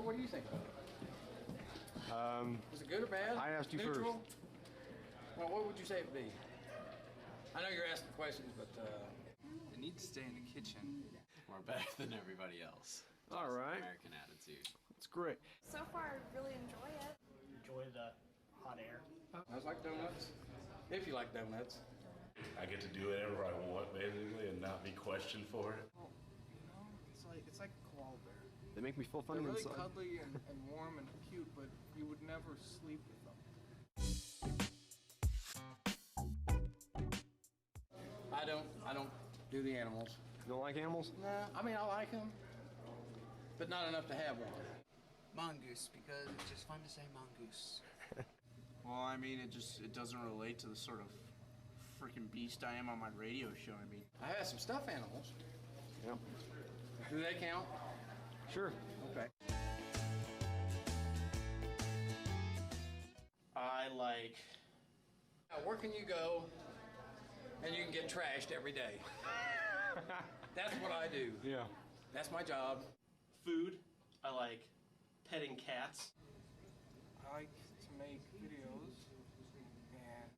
What do you think about it? Is it good or bad? I asked you Neutral? first. Well, what would you say it would be? I know you're asking questions, but They need to stay in the kitchen. We're better than everybody else. All right. American attitude. That's great. So far, I really enjoy it. Enjoy the hot air. I like donuts. If you like donuts. I get to do whatever I want, basically, and not be questioned for it. Well, it's like a koala bear. They make me feel funny They're really inside. cuddly and warm and cute, but you would never sleep with them. I don't do the animals. You don't like animals? Nah, I mean, I like them, but not enough to have one. Mongoose, because it's just fun to say mongoose. Well, I mean, it doesn't relate to the sort of freaking beast I am on my radio show. I mean, I have some stuffed animals. Yep. Do they count? Sure. Okay. I like... Now, where can you go and you can get trashed every day? That's what I do. Yeah. That's my job. Food. I like petting cats. I like to make videos, and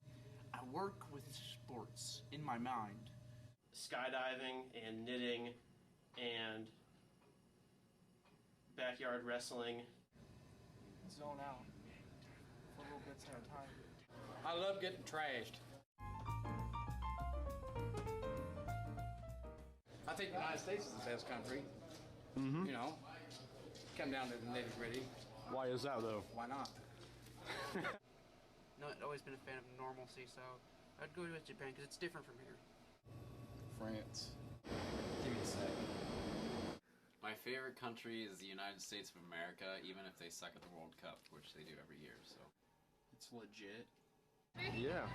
I work with sports in my mind. Skydiving and knitting and backyard wrestling. zone out for little bits at a time. I love getting trashed. I think the United States is the best country. Mm-hmm. You know, come down to the nitty-gritty. Why is that, though? Why not? No, I've always been a fan of normalcy, so I'd go with Japan because it's different from here. France. Give me a sec. My favorite country is the United States of America, even if they suck at the World Cup, which they do every year, so. It's legit. Yeah.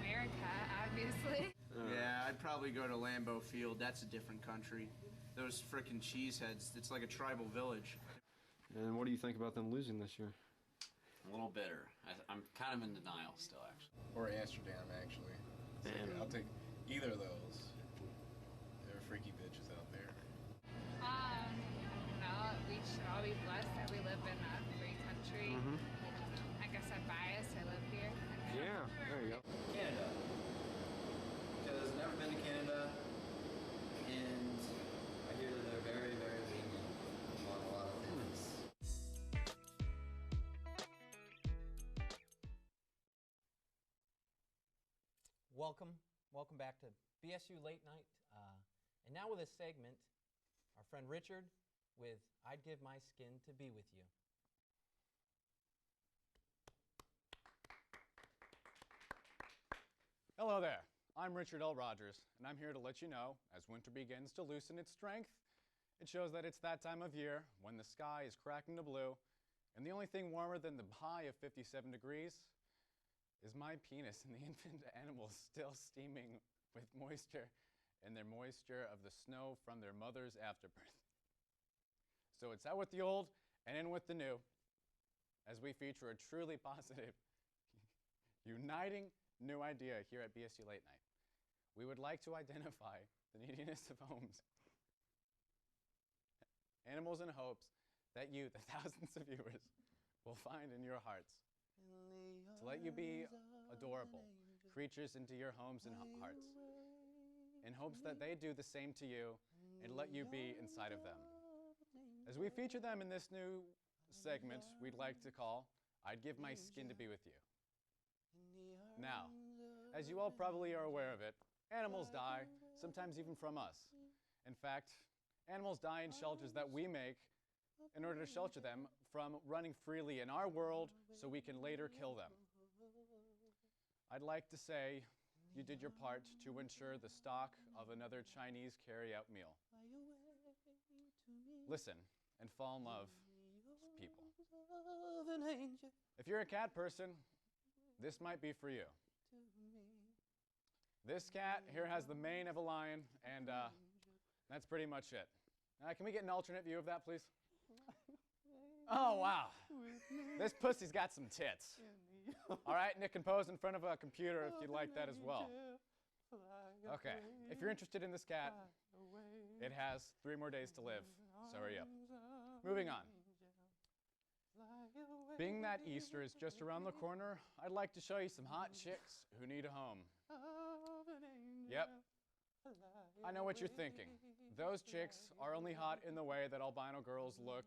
America, obviously. Yeah, I'd probably go to Lambeau Field. That's a different country. Those frickin' cheeseheads, it's like a tribal village. And what do you think about them losing this year? A little bitter. I'm kind of in denial still, actually. Or Amsterdam, actually. So And- I'll take either of those. There are freaky bitches out there. No, we should all be blessed that we live in a free country. I guess I'm biased. I live here. Yeah, there you go. Canada. Because I've never been to Canada, and I hear that they're very, very lenient on a lot of things. Welcome back to BSU Late Night. And now with a segment, our friend Richard with I'd Give My Skin to Be With You. Hello there, I'm Richard L. Rogers, and I'm here to let you know, as winter begins to loosen its strength, it shows that it's that time of year when the sky is cracking to blue, and the only thing warmer than the high of 57 degrees is my penis and the infant animals still steaming with moisture and their moisture of the snow from their mothers' afterbirth. So it's out with the old and in with the new, as we feature a truly positive, uniting new idea here at BSU Late Night. We would like to identify the neediness of homes, animals and hopes that you, the thousands of viewers, will find in your hearts to let you be adorable creatures into your homes and hearts, in hopes that they do the same to you and let you be inside of them. As we feature them in this new segment we'd like to call I'd Give My Skin to Be With You. Now, as you all probably are aware of it, animals die, sometimes even from us. In fact, animals die in shelters that we make in order to shelter them from running freely in our world so we can later kill them. I'd like to say you did your part to ensure the stock of another Chinese carry-out meal. Listen and fall in love with people. If you're a cat person, this might be for you. This cat here has the mane of a lion, and that's pretty much it. Can we get an alternate view of that, please? Oh, wow. This pussy's got some tits. All right, and it can pose in front of a computer if you'd like that as well. Okay, if you're interested in this cat, it has 3 more days to live, so hurry up. Moving on. Being that Easter is just around the corner, I'd like to show you some hot chicks who need a home. Yep. I know what you're thinking. Those chicks are only hot in the way that albino girls look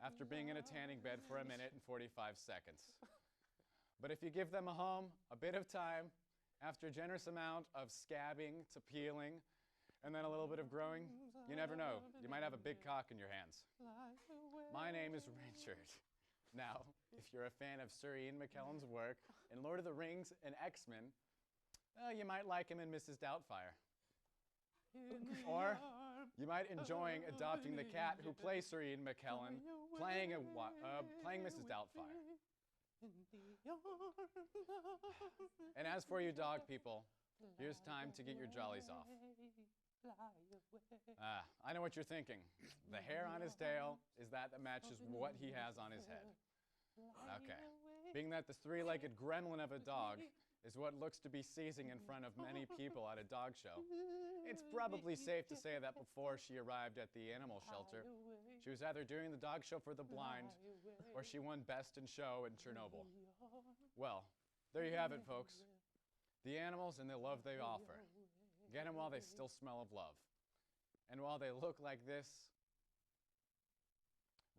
after being in a tanning bed for 1 minute and 45 seconds. But if you give them a home, a bit of time, after a generous amount of scabbing to peeling, and then a little bit of growing, you never know. You might have a big cock in your hands. My name is Richard. Now, if you're a fan of Sir Ian McKellen's work in Lord of the Rings and X-Men, you might like him in Mrs. Doubtfire. Or you might enjoy adopting the cat who plays Sir Ian McKellen, playing Mrs. Doubtfire. And as for you dog people, here's time to get your jollies off. I know what you're thinking. The hair on his tail is that matches what he has on his head. Okay. Being that the three-legged gremlin of a dog is what looks to be seizing in front of many people at a dog show, it's probably safe to say that before she arrived at the animal shelter, she was either doing the dog show for the blind or she won Best in Show in Chernobyl. Well, there you have it, folks. The animals and the love they offer. Get them while they still smell of love. And while they look like this,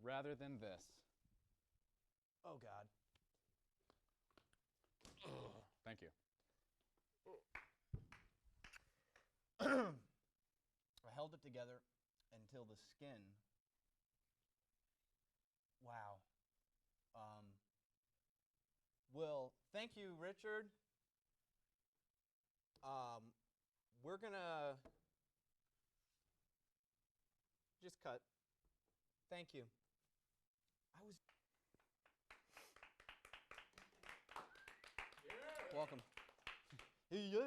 rather than this. Oh, God. Thank you. I held it together until the skin. Wow. Well, thank you, Richard. We're gonna just cut. Thank you. I was. Welcome. Yeah.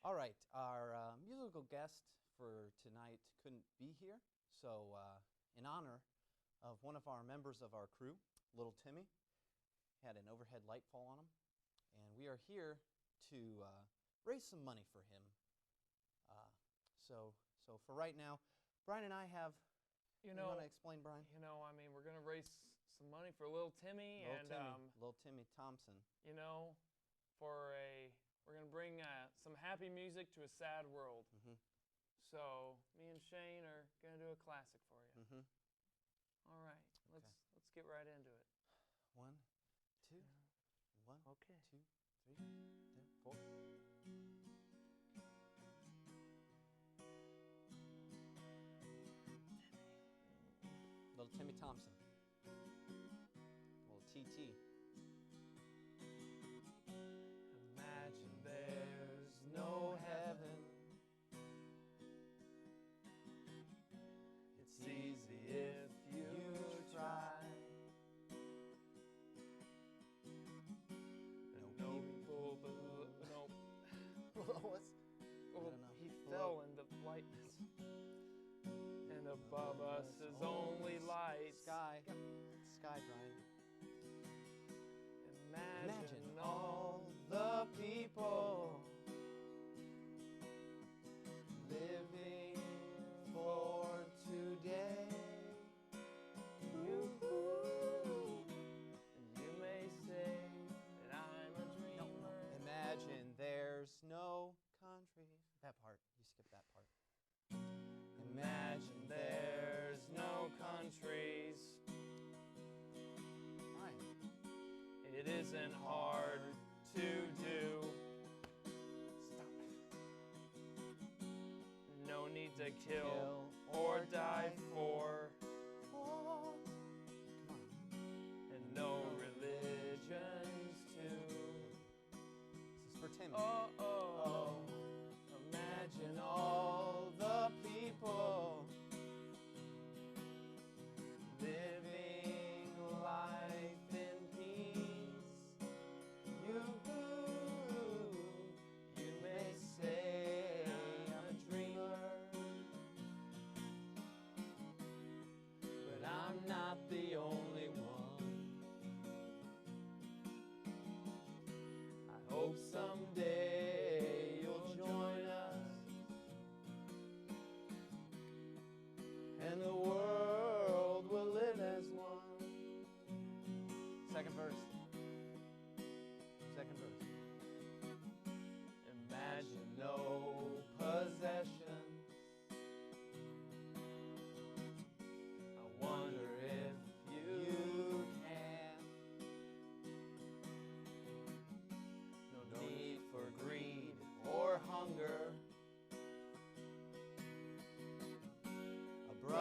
All right. Our musical guest for tonight couldn't be here, so in honor of one of our members of our crew, little Timmy, had an overhead light fall on him, and we are here to raise some money for him. So for right now, Brian and I have. You want to explain, Brian? I mean, we're gonna raise some money for little Timmy little Timmy Thompson. We're gonna bring some happy music to a sad world. Mm-hmm. So me and Shane are gonna do a classic for you. Mm-hmm. All right, let's get right into it. 1, 2, 1, okay. 2, 3, 4. Little Timmy Thompson. Little TT. Imagine there's no heaven. It's easy if you try. No people no. What's? Well, he fell in the lightness. And above us is only light. Sky, Brian. Imagine all the people living for today. You may say that I'm a dreamer. Imagine there's no country. That part. You skipped that part. Imagine there's no countries. Right. It isn't hard to do. Stop. No need to kill or die for. And no religions too. This is for Timmy. Oh. Imagine all the people living life in peace. You may say I'm a dreamer, but I'm not the only one. I hope someday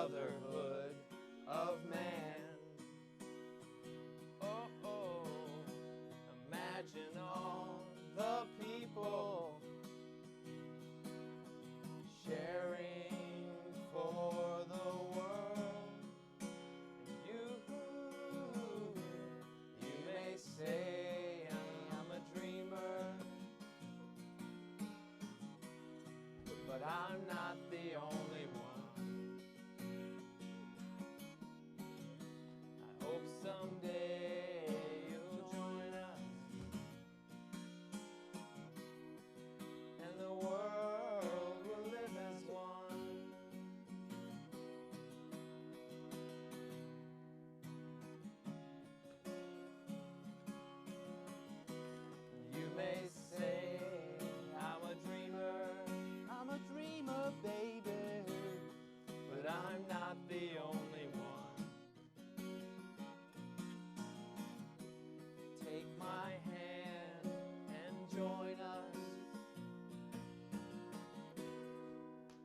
brotherhood of man. Oh, oh, imagine all the people sharing for the world. You may say I'm a dreamer, but I'm not the only one. I hope someday you'll join us, and the world will live as one. You may say I'm a dreamer, baby, but I'm not the only one. Take my hand and join us,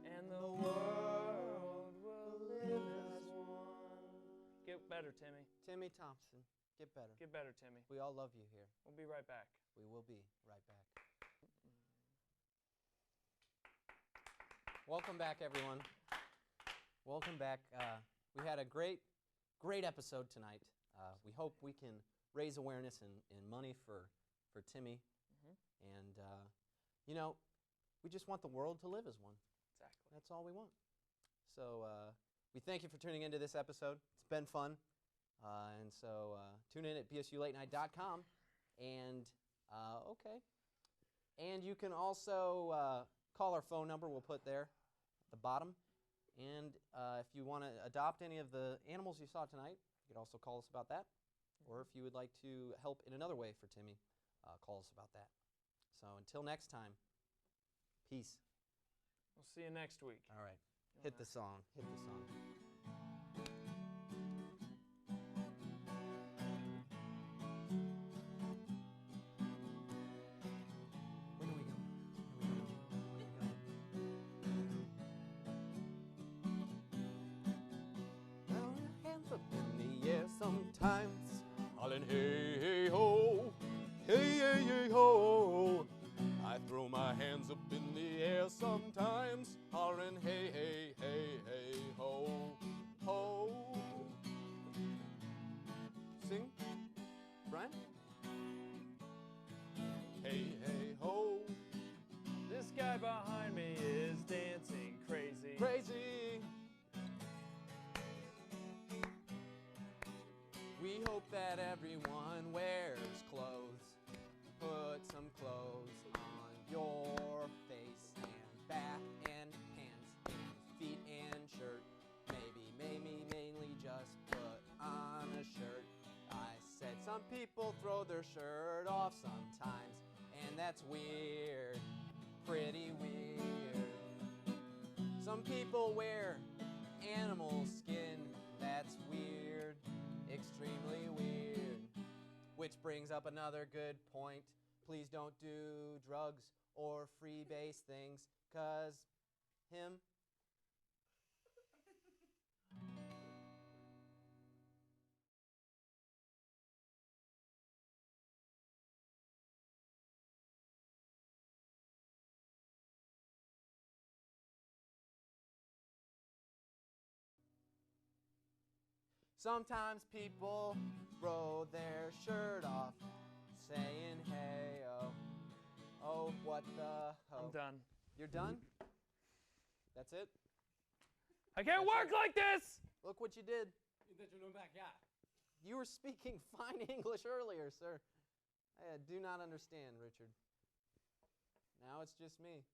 and the world will live as one. Get better, Timmy. Timmy Thompson, get better. Get better, Timmy. We all love you here. We'll be right back. We will be right back. Welcome back, everyone. Welcome back. We had a great episode tonight. We hope we can raise awareness and money for Timmy. And, we just want the world to live as one. Exactly. That's all we want. So we thank you for tuning into this episode. It's been fun. And so tune in at bsulatenight.com. And, okay. And you can also call our phone number we'll put there at the bottom. And if you want to adopt any of the animals you saw tonight, you could also call us about that. Or if you would like to help in another way for Timmy, call us about that. So until next time, peace. We'll see you next week. All right. Hit the song. Hit the song. Where do we go? Throw your hands up in the air sometimes, hollering hey, hey, ho, hey, hey, hey, ho. I throw my hands up in the air sometimes, hollering hey, hey, hey, hey, ho, ho. Sing, Brian. Hey, hey, ho. This guy behind me is dancing crazy. Crazy. We hope that everyone wears clothes. Put some clothes on your face and back and hands and feet and shirt. Maybe mainly just put on a shirt. I said some people throw their shirt off sometimes, and that's weird, pretty weird. Some people wear animal skin, that's weird, extremely weird. Which brings up another good point. Please don't do drugs or freebase things, 'cause him. Sometimes people throw their shirt off, saying, hey, oh, oh, what the ho. I'm done. You're done? That's it? I can't work like this! Look what you did. You were speaking fine English earlier, sir. I do not understand, Richard. Now it's just me.